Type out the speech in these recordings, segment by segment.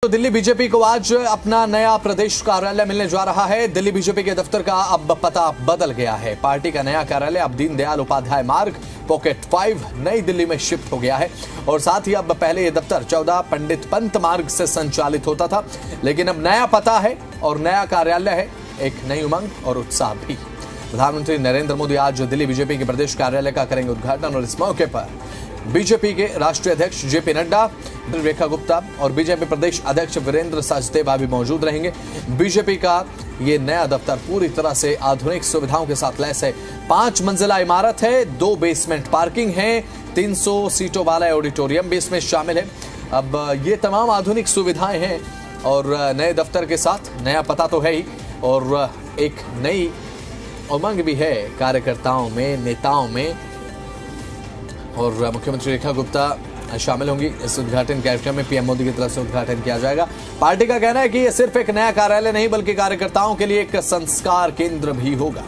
तो दिल्ली बीजेपी को आज अपना नया प्रदेश कार्यालय मिलने जा रहा है। दिल्ली बीजेपी के दफ्तर का अब पता बदल गया है। पार्टी का नया कार्यालय अब दीनदयाल उपाध्याय मार्ग पॉकेट 5 नई दिल्ली में शिफ्ट हो गया है और साथ ही अब पहले ये दफ्तर 14 पंडित पंत मार्ग से संचालित होता था, लेकिन अब नया पता है और नया कार्यालय है। एक नई उमंग और उत्साह भी। प्रधानमंत्री नरेंद्र मोदी आज दिल्ली बीजेपी के प्रदेश कार्यालय का करेंगे उद्घाटन और इस मौके पर बीजेपी के राष्ट्रीय अध्यक्ष जेपी नड्डा, रेखा गुप्ता और बीजेपी प्रदेश अध्यक्ष वीरेंद्र सचदेवा भी मौजूद रहेंगे। बीजेपी का ये नया दफ्तर पूरी तरह से आधुनिक सुविधाओं के साथ लैस है। 5 मंजिला इमारत है, 2 बेसमेंट पार्किंग है, 300 सीटों वाला ऑडिटोरियम भी इसमें शामिल है। अब ये तमाम आधुनिक सुविधाएं हैं और नए दफ्तर के साथ नया पता तो है ही और एक नई उमंग भी है कार्यकर्ताओं में, नेताओं में। और मुख्यमंत्री रेखा गुप्ता शामिल होंगी इस उद्घाटन कार्यक्रम में। पीएम मोदी की तरफ से उद्घाटन किया जाएगा। पार्टी का कहना है कि यह सिर्फ एक नया कार्यालय नहीं बल्कि कार्यकर्ताओं के लिए एक संस्कार केंद्र भी होगा।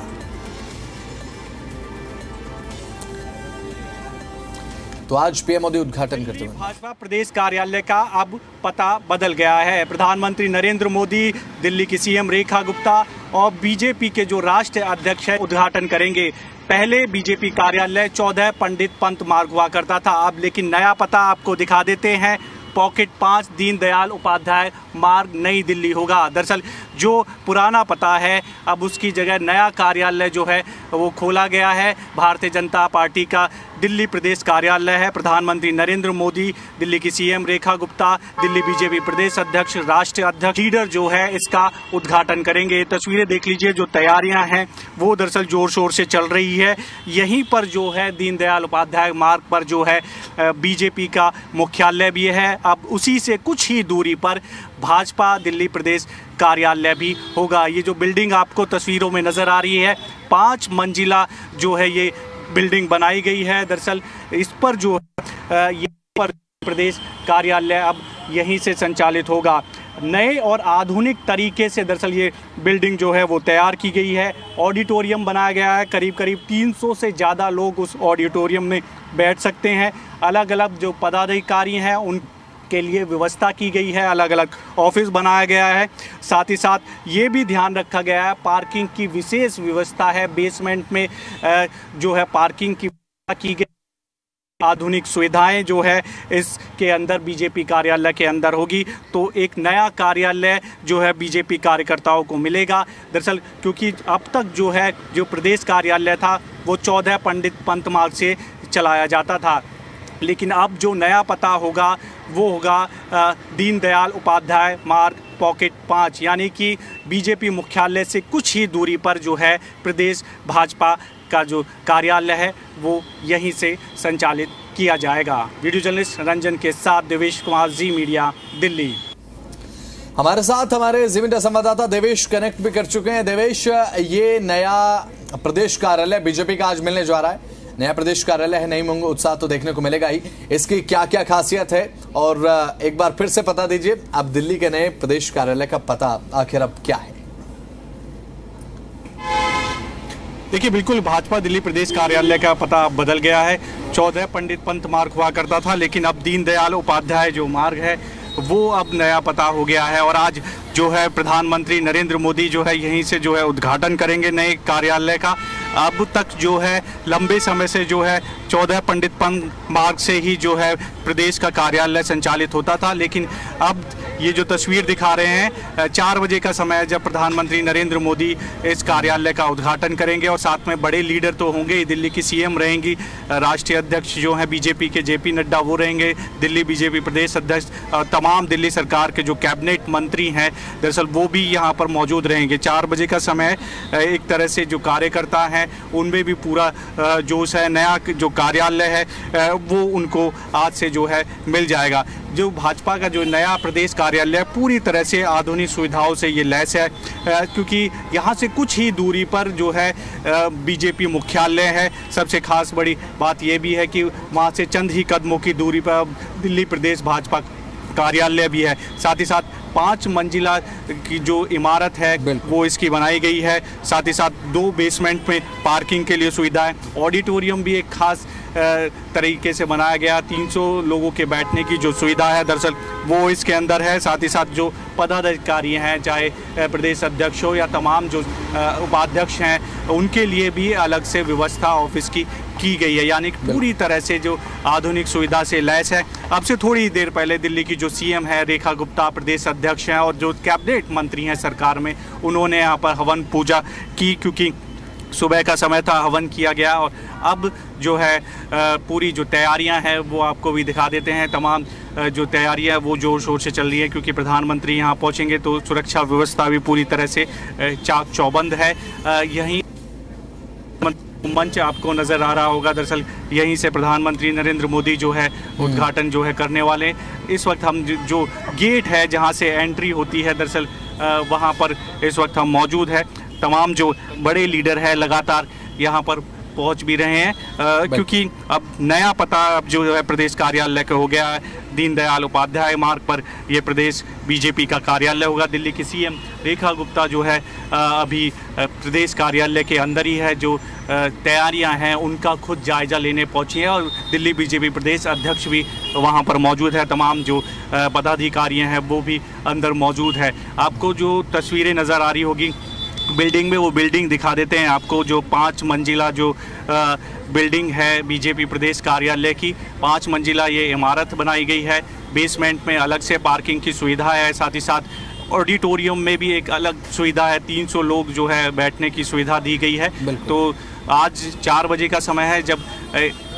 तो आज पीएम मोदी उद्घाटन करते हुए भाजपा प्रदेश कार्यालय का अब पता बदल गया है। प्रधानमंत्री नरेंद्र मोदी, दिल्ली की सीएम रेखा गुप्ता और बीजेपी के जो राष्ट्रीय अध्यक्ष है उद्घाटन करेंगे। पहले बीजेपी कार्यालय 14 पंडित पंत मार्ग हुआ करता था, अब लेकिन नया पता आपको दिखा देते हैं। पॉकेट 5 दीनदयाल उपाध्याय मार्ग नई दिल्ली होगा। दरअसल जो पुराना पता है अब उसकी जगह नया कार्यालय जो है वो खोला गया है। भारतीय जनता पार्टी का दिल्ली प्रदेश कार्यालय है। प्रधानमंत्री नरेंद्र मोदी, दिल्ली की सीएम रेखा गुप्ता, दिल्ली बीजेपी प्रदेश अध्यक्ष, राष्ट्रीय अध्यक्ष लीडर जो है इसका उद्घाटन करेंगे। तस्वीरें देख लीजिए, जो तैयारियां हैं वो दरअसल जोर शोर से चल रही है। यहीं पर जो है दीनदयाल उपाध्याय मार्ग पर जो है बीजेपी का मुख्यालय भी है। अब उसी से कुछ ही दूरी पर भाजपा दिल्ली प्रदेश कार्यालय भी होगा। ये जो बिल्डिंग आपको तस्वीरों में नजर आ रही है, 5 मंजिला जो है ये बिल्डिंग बनाई गई है। दरअसल इस पर जो ये पर प्रदेश कार्यालय अब यहीं से संचालित होगा। नए और आधुनिक तरीके से दरअसल ये बिल्डिंग जो है वो तैयार की गई है। ऑडिटोरियम बनाया गया है, करीब करीब 300 से ज़्यादा लोग उस ऑडिटोरियम में बैठ सकते हैं। अलग अलग जो पदाधिकारी हैं उन के लिए व्यवस्था की गई है, अलग अलग ऑफिस बनाया गया है। साथ ही साथ ये भी ध्यान रखा गया है पार्किंग की विशेष व्यवस्था है। बेसमेंट में जो है पार्किंग की व्यवस्था की गई। आधुनिक सुविधाएं जो है इसके अंदर बीजेपी कार्यालय के अंदर होगी। तो एक नया कार्यालय जो है बीजेपी कार्यकर्ताओं को मिलेगा। दरअसल क्योंकि अब तक जो है जो प्रदेश कार्यालय था वो 14 पंडित पंत मार्ग से चलाया जाता था, लेकिन अब जो नया पता होगा वो होगा दीनदयाल उपाध्याय मार्ग पॉकेट 5, यानी कि बीजेपी मुख्यालय से कुछ ही दूरी पर जो है प्रदेश भाजपा का जो कार्यालय है वो यहीं से संचालित किया जाएगा। वीडियो जर्नलिस्ट रंजन के साथ देवेश कुमार, जी मीडिया, दिल्ली। हमारे साथ हमारे जी मीडिया संवाददाता देवेश कनेक्ट भी कर चुके हैं। देवेश, ये नया प्रदेश कार्यालय बीजेपी का आज मिलने जा रहा है। नया प्रदेश कार्यालय है, नई उमंग उत्साह तो देखने को मिलेगा ही। इसकी क्या क्या खासियत है और एक बार फिर से पता दीजिए, अब दिल्ली के नए प्रदेश कार्यालय का पता आखिर अब क्या है? देखिए, बिल्कुल भाजपा दिल्ली प्रदेश कार्यालय का पता बदल गया है। 14 पंडित पंत मार्ग हुआ करता था, लेकिन अब दीनदयाल उपाध्याय जो मार्ग है वो अब नया पता हो गया है। और आज जो है प्रधानमंत्री नरेंद्र मोदी जो है यहीं से जो है उद्घाटन करेंगे नए कार्यालय का। अब तक जो है लंबे समय से जो है 14 पंडित पंत मार्ग से ही जो है प्रदेश का कार्यालय संचालित होता था, लेकिन अब ये जो तस्वीर दिखा रहे हैं 4 बजे का समय है जब प्रधानमंत्री नरेंद्र मोदी इस कार्यालय का उद्घाटन करेंगे और साथ में बड़े लीडर तो होंगे ही। दिल्ली की सीएम रहेंगी, राष्ट्रीय अध्यक्ष जो हैं बीजेपी के जेपी नड्डा वो रहेंगे, दिल्ली बीजेपी प्रदेश अध्यक्ष, तमाम दिल्ली सरकार के जो कैबिनेट मंत्री हैं दरअसल वो भी यहाँ पर मौजूद रहेंगे। 4 बजे का समय एक तरह से जो कार्यकर्ता हैं उनमें भी पूरा जोश है। नया जो कार्यालय है वो उनको आज से जो है मिल जाएगा। जो भाजपा का जो नया प्रदेश कार्यालय पूरी तरह से आधुनिक सुविधाओं से ये लैस है, क्योंकि यहाँ से कुछ ही दूरी पर जो है बीजेपी मुख्यालय है। सबसे खास बड़ी बात ये भी है कि वहाँ से चंद ही कदमों की दूरी पर दिल्ली प्रदेश भाजपा कार्यालय भी है। साथ ही साथ 5 मंजिला की जो इमारत है वो इसकी बनाई गई है। साथ ही साथ 2 बेसमेंट में पार्किंग के लिए सुविधा है। ऑडिटोरियम भी एक खास तरीके से बनाया गया। 300 लोगों के बैठने की जो सुविधा है दरअसल वो इसके अंदर है। साथ ही साथ जो पदाधिकारी हैं, चाहे प्रदेश अध्यक्ष हो या तमाम जो उपाध्यक्ष हैं, उनके लिए भी अलग से व्यवस्था ऑफिस की गई है, यानी पूरी तरह से जो आधुनिक सुविधा से लैस है। अब से थोड़ी देर पहले दिल्ली की जो सीएम है रेखा गुप्ता, प्रदेश अध्यक्ष हैं और जो कैबिनेट मंत्री हैं सरकार में, उन्होंने यहाँ पर हवन पूजा की, क्योंकि सुबह का समय था, हवन किया गया। और अब जो है पूरी जो तैयारियां हैं वो आपको भी दिखा देते हैं। तमाम जो तैयारियां हैं वो जोर शोर से चल रही है, क्योंकि प्रधानमंत्री यहां पहुंचेंगे तो सुरक्षा व्यवस्था भी पूरी तरह से चाक चौबंद है। यहीं मंच आपको नज़र आ रहा होगा, दरअसल यहीं से प्रधानमंत्री नरेंद्र मोदी जो है उद्घाटन जो है करने वाले। इस वक्त हम जो गेट है जहां से एंट्री होती है, दरअसल वहां पर इस वक्त हम मौजूद है। तमाम जो बड़े लीडर हैं लगातार यहाँ पर पहुँच भी रहे हैं, क्योंकि अब नया पता अब जो है प्रदेश कार्यालय का हो गया है। दीनदयाल उपाध्याय मार्ग पर ये प्रदेश बीजेपी का कार्यालय होगा। दिल्ली की सीएम रेखा गुप्ता जो है अभी प्रदेश कार्यालय के अंदर ही है। जो तैयारियां हैं उनका खुद जायजा लेने पहुंची है और दिल्ली बीजेपी प्रदेश अध्यक्ष भी वहां पर मौजूद है। तमाम जो पदाधिकारी हैं वो भी अंदर मौजूद है। आपको जो तस्वीरें नज़र आ रही होगी बिल्डिंग में, वो बिल्डिंग दिखा देते हैं आपको। जो 5 मंजिला जो बिल्डिंग है बीजेपी प्रदेश कार्यालय की, 5 मंजिला ये इमारत बनाई गई है। बेसमेंट में अलग से पार्किंग की सुविधा है, साथ ही साथ ऑडिटोरियम में भी एक अलग सुविधा है। 300 लोग जो है बैठने की सुविधा दी गई है। तो आज 4 बजे का समय है जब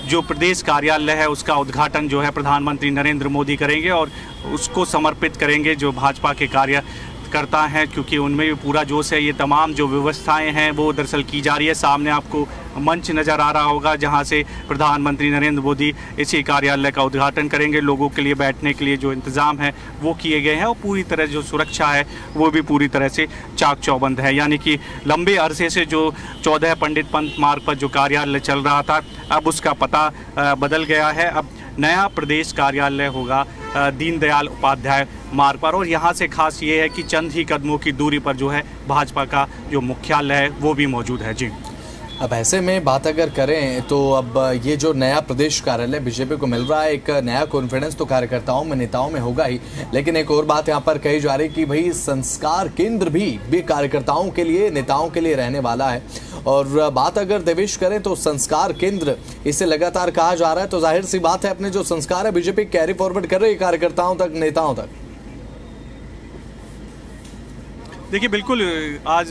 जो प्रदेश कार्यालय है उसका उद्घाटन जो है प्रधानमंत्री नरेंद्र मोदी करेंगे और उसको समर्पित करेंगे जो भाजपा के कार्यकर्ता हैं, क्योंकि उनमें भी पूरा जोश है। ये तमाम जो व्यवस्थाएं हैं वो दरअसल की जा रही है। सामने आपको मंच नज़र आ रहा होगा जहां से प्रधानमंत्री नरेंद्र मोदी इसी कार्यालय का उद्घाटन करेंगे। लोगों के लिए बैठने के लिए जो इंतज़ाम है वो किए गए हैं और पूरी तरह जो सुरक्षा है वो भी पूरी तरह से चाक चौबंद है। यानी कि लंबे अरसे से जो 14 पंडित पंत मार्ग पर जो कार्यालय चल रहा था, अब उसका पता बदल गया है। अब नया प्रदेश कार्यालय होगा दीनदयाल उपाध्याय मार्ग पर, और यहाँ से खास ये है कि चंद ही कदमों की दूरी पर जो है भाजपा का जो मुख्यालय है वो भी मौजूद है। जी, अब ऐसे में बात अगर करें तो अब ये जो नया प्रदेश कार्यालय बीजेपी को मिल रहा है, एक नया कॉन्फिडेंस तो कार्यकर्ताओं में, नेताओं में होगा ही, लेकिन एक और बात यहाँ पर कही जा रही कि भाई संस्कार केंद्र भी कार्यकर्ताओं के लिए, नेताओं के लिए रहने वाला है। और बात अगर देवेश करें तो संस्कार केंद्र इसे लगातार कहा जा रहा है, तो जाहिर सी बात है अपने जो संस्कार है बीजेपी कैरी फॉरवर्ड कर रही है कार्यकर्ताओं तक, नेताओं तक। देखिए, बिल्कुल आज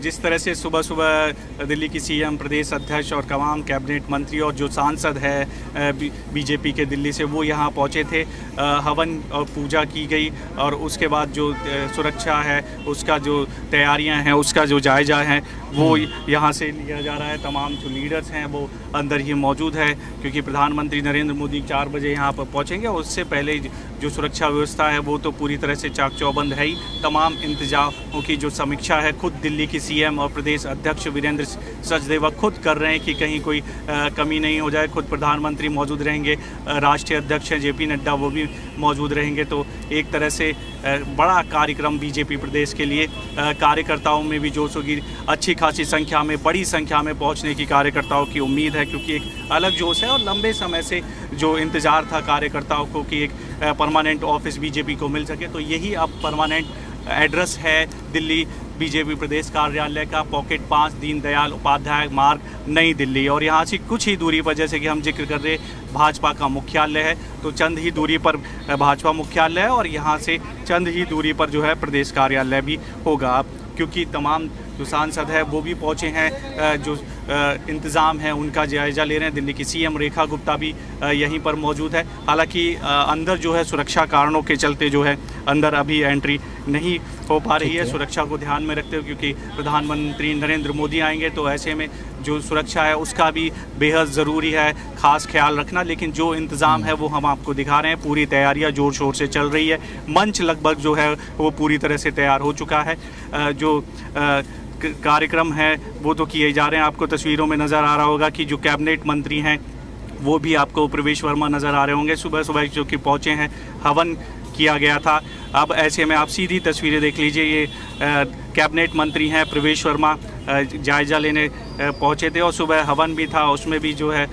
जिस तरह से सुबह सुबह दिल्ली की सीएम, प्रदेश अध्यक्ष और तमाम कैबिनेट मंत्री और जो सांसद है बीजेपी के दिल्ली से, वो यहाँ पहुँचे थे। हवन और पूजा की गई और उसके बाद जो सुरक्षा है उसका जो तैयारियां हैं उसका जो जायजा है वो यहाँ से लिया जा रहा है। तमाम जो लीडर्स हैं वो अंदर ही मौजूद है, क्योंकि प्रधानमंत्री नरेंद्र मोदी 4 बजे यहाँ पर पहुँचेंगे और उससे पहले जो सुरक्षा व्यवस्था है वो तो पूरी तरह से चाक चौबंद है ही। तमाम इंतजामों की जो समीक्षा है खुद दिल्ली की सीएम और प्रदेश अध्यक्ष वीरेंद्र सचदेवा खुद कर रहे हैं कि कहीं कोई कमी नहीं हो जाए। खुद प्रधानमंत्री मौजूद रहेंगे, राष्ट्रीय अध्यक्ष हैं JP नड्डा वो भी मौजूद रहेंगे। तो एक तरह से बड़ा कार्यक्रम बीजेपी प्रदेश के लिए, कार्यकर्ताओं में भी जोश होगी। अच्छी खासी संख्या में, बड़ी संख्या में पहुंचने की कार्यकर्ताओं की उम्मीद है, क्योंकि एक अलग जोश है और लंबे समय से जो इंतज़ार था कार्यकर्ताओं को कि एक परमानेंट ऑफिस बीजेपी को मिल सके, तो यही अब परमानेंट एड्रेस है दिल्ली बीजेपी प्रदेश कार्यालय का, पॉकेट 5 दीनदयाल उपाध्याय मार्ग, नई दिल्ली। और यहाँ से कुछ ही दूरी पर, जैसे कि हम जिक्र कर रहे, भाजपा का मुख्यालय है, तो चंद ही दूरी पर भाजपा मुख्यालय है और यहाँ से चंद ही दूरी पर जो है प्रदेश कार्यालय भी होगा। क्योंकि तमाम जो सांसद है वो भी पहुँचे हैं, जो इंतज़ाम है उनका जायजा ले रहे हैं। दिल्ली की सीएम रेखा गुप्ता भी यहीं पर मौजूद है। हालांकि अंदर जो है सुरक्षा कारणों के चलते जो है अंदर अभी एंट्री नहीं हो पा रही है, सुरक्षा को ध्यान में रखते हुए, क्योंकि प्रधानमंत्री नरेंद्र मोदी आएंगे तो ऐसे में जो सुरक्षा है उसका भी बेहद ज़रूरी है खास ख्याल रखना। लेकिन जो इंतज़ाम है वो हम आपको दिखा रहे हैं, पूरी तैयारियां ज़ोर शोर से चल रही है। मंच लगभग जो है वो पूरी तरह से तैयार हो चुका है। जो कार्यक्रम है वो तो किए जा रहे हैं। आपको तस्वीरों में नज़र आ रहा होगा कि जो कैबिनेट मंत्री हैं वो भी आपको प्रवेश वर्मा नज़र आ रहे होंगे, सुबह सुबह जो कि पहुँचे हैं, हवन किया गया था। अब ऐसे में आप सीधी तस्वीरें देख लीजिए, ये कैबिनेट मंत्री हैं प्रवेश वर्मा, जायजा लेने पहुंचे थे और सुबह हवन भी था, उसमें भी जो है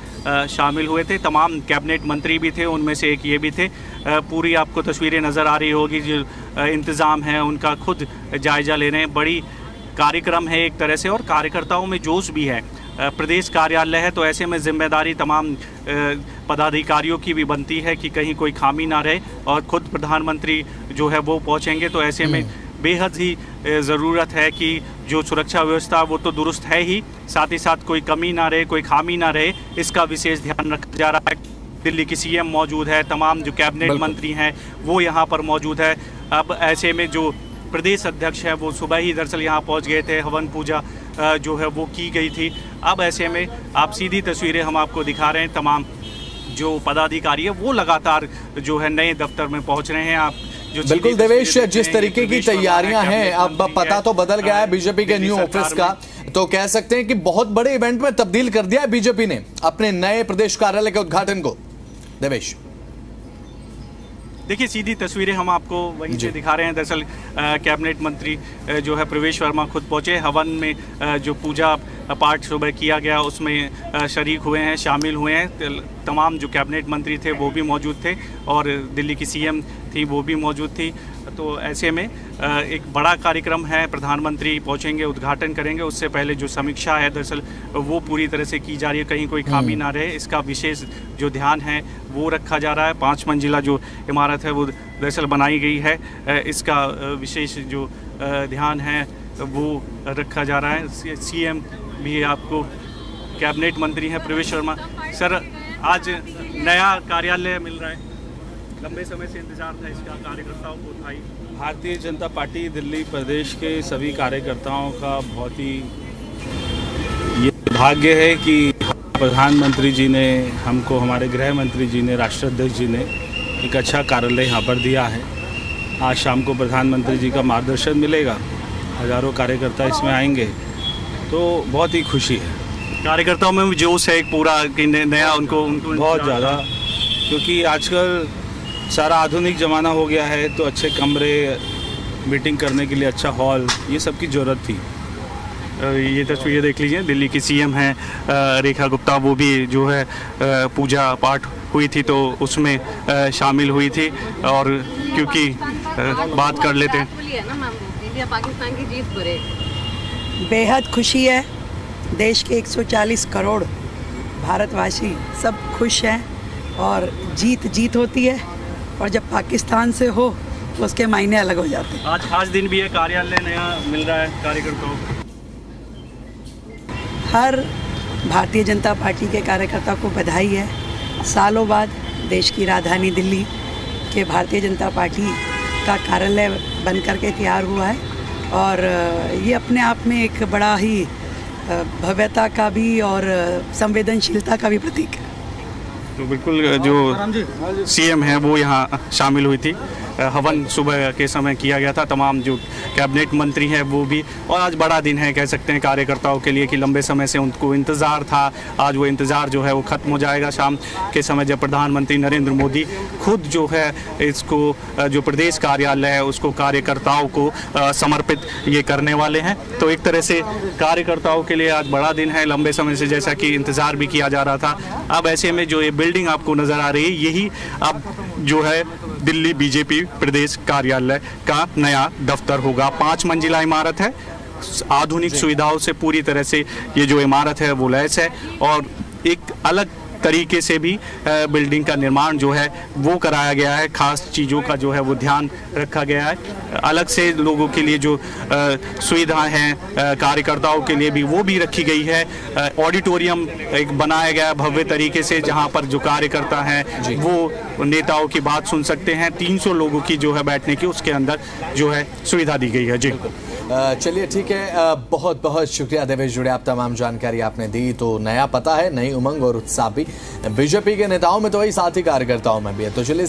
शामिल हुए थे। तमाम कैबिनेट मंत्री भी थे, उनमें से एक ये भी थे। पूरी आपको तस्वीरें नज़र आ रही होगी, जो इंतज़ाम है उनका खुद जायजा ले रहे हैं। बड़ी कार्यक्रम है एक तरह से और कार्यकर्ताओं में जोश भी है। प्रदेश कार्यालय है तो ऐसे में जिम्मेदारी तमाम पदाधिकारियों की भी बनती है कि कहीं कोई खामी ना रहे, और खुद प्रधानमंत्री जो है वो पहुंचेंगे तो ऐसे में बेहद ही ज़रूरत है कि जो सुरक्षा व्यवस्था वो तो दुरुस्त है ही, साथ ही साथ कोई कमी ना रहे, कोई खामी ना रहे, इसका विशेष ध्यान रखा जा रहा है। दिल्ली की सीएम मौजूद है, तमाम जो कैबिनेट मंत्री हैं वो यहाँ पर मौजूद है। अब ऐसे में जो प्रदेश अध्यक्ष है वो सुबह ही दरअसल यहाँ पहुँच गए थे, हवन पूजा जो है वो की गई थी। अब ऐसे में आप सीधी तस्वीरें हम आपको दिखा रहे हैं, तमाम जो पदाधिकारी है वो लगातार जो है नए दफ्तर में पहुँच रहे हैं। आप बिल्कुल देवेश, जिस तरीके की तैयारियां हैं, अब पता तो बदल गया है बीजेपी के न्यू ऑफिस का, तो कह सकते हैं कि बहुत बड़े इवेंट में तब्दील कर दिया है बीजेपी ने अपने नए प्रदेश कार्यालय के उद्घाटन को। देवेश देखिए, सीधी तस्वीरें हम आपको वहीं से दिखा रहे हैं। दरअसल कैबिनेट मंत्री जो है प्रवेश वर्मा खुद पहुंचे, हवन में जो पूजा पाठ सुबह किया गया उसमें शरीक हुए हैं, शामिल हुए हैं। तमाम जो कैबिनेट मंत्री थे वो भी मौजूद थे और दिल्ली की सीएम थी वो भी मौजूद थी। तो ऐसे में एक बड़ा कार्यक्रम है, प्रधानमंत्री पहुंचेंगे, उद्घाटन करेंगे। उससे पहले जो समीक्षा है दरअसल वो पूरी तरह से की जा रही है, कहीं कोई खामी ना रहे, इसका विशेष जो ध्यान है वो रखा जा रहा है। 5 मंजिला जो इमारत है वो दरअसल बनाई गई है, इसका विशेष जो ध्यान है वो रखा जा रहा है। सीएम भी आपको कैबिनेट मंत्री हैं प्रवेश वर्मा। सर, आज नया कार्यालय मिल रहा है, लंबे समय से इंतजार था इसका, कार्यकर्ताओं को था ही। भारतीय जनता पार्टी दिल्ली प्रदेश के सभी कार्यकर्ताओं का बहुत ही ये भाग्य है कि प्रधानमंत्री जी ने हमको, हमारे गृह मंत्री जी ने, राष्ट्राध्यक्ष जी ने एक अच्छा कार्यालय यहाँ पर दिया है। आज शाम को प्रधानमंत्री जी का मार्गदर्शन मिलेगा, हज़ारों कार्यकर्ता इसमें आएंगे, तो बहुत ही खुशी है। कार्यकर्ताओं में भी जोश है एक पूरा कि नया उनको बहुत ज़्यादा, क्योंकि आजकल सारा आधुनिक ज़माना हो गया है, तो अच्छे कमरे, मीटिंग करने के लिए अच्छा हॉल, ये सब की ज़रूरत थी। ये तस्वीरें देख लीजिए, दिल्ली की सीएम हैं रेखा गुप्ता, वो भी जो है पूजा पाठ हुई थी तो उसमें शामिल हुई थी। और क्योंकि बात कर लेते हैं, इंडिया पाकिस्तान की जीत पर बेहद खुशी है। देश के 140 करोड़ भारतवासी सब खुश हैं और जीत होती है, और जब पाकिस्तान से हो तो उसके मायने अलग हो जाते हैं। आज खास दिन भी है, कार्यालय नया मिल रहा है कार्यकर्ताओं को। हर भारतीय जनता पार्टी के कार्यकर्ता को बधाई है। सालों बाद देश की राजधानी दिल्ली के भारतीय जनता पार्टी का कार्यालय बन करके तैयार हुआ है, और ये अपने आप में एक बड़ा ही भव्यता का भी और संवेदनशीलता का भी प्रतीक है। तो बिल्कुल जो सीएम हैं वो यहाँ शामिल हुई थी, हवन सुबह के समय किया गया था, तमाम जो कैबिनेट मंत्री हैं वो भी। और आज बड़ा दिन है कह सकते हैं कार्यकर्ताओं के लिए कि लंबे समय से उनको इंतज़ार था, आज वो इंतज़ार जो है वो ख़त्म हो जाएगा शाम के समय, जब प्रधानमंत्री नरेंद्र मोदी खुद जो है इसको जो प्रदेश कार्यालय है उसको कार्यकर्ताओं को समर्पित ये करने वाले हैं। तो एक तरह से कार्यकर्ताओं के लिए आज बड़ा दिन है, लंबे समय से जैसा कि इंतज़ार भी किया जा रहा था। अब ऐसे में जो ये बिल्डिंग आपको नज़र आ रही है, यही अब जो है दिल्ली बीजेपी प्रदेश कार्यालय का नया दफ्तर होगा। 5 मंजिला इमारत है, आधुनिक सुविधाओं से पूरी तरह से ये जो इमारत है वो लैस है, और एक अलग तरीके से भी बिल्डिंग का निर्माण जो है वो कराया गया है। खास चीज़ों का जो है वो ध्यान रखा गया है, अलग से लोगों के लिए जो सुविधाएं हैं कार्यकर्ताओं के लिए भी वो भी रखी गई है। ऑडिटोरियम एक बनाया गया है भव्य तरीके से, जहां पर जो कार्यकर्ता हैं वो नेताओं की बात सुन सकते हैं। 300 लोगों की जो है बैठने की उसके अंदर जो है सुविधा दी गई है। जी चलिए ठीक है, बहुत बहुत शुक्रिया देवेश, जुड़े आप तमाम जानकारी आपने दी। तो नया पता है, नई उमंग और उत्साह भी बीजेपी के नेताओं में तो वही, साथ ही कार्यकर्ताओं में भी है। तो चलिए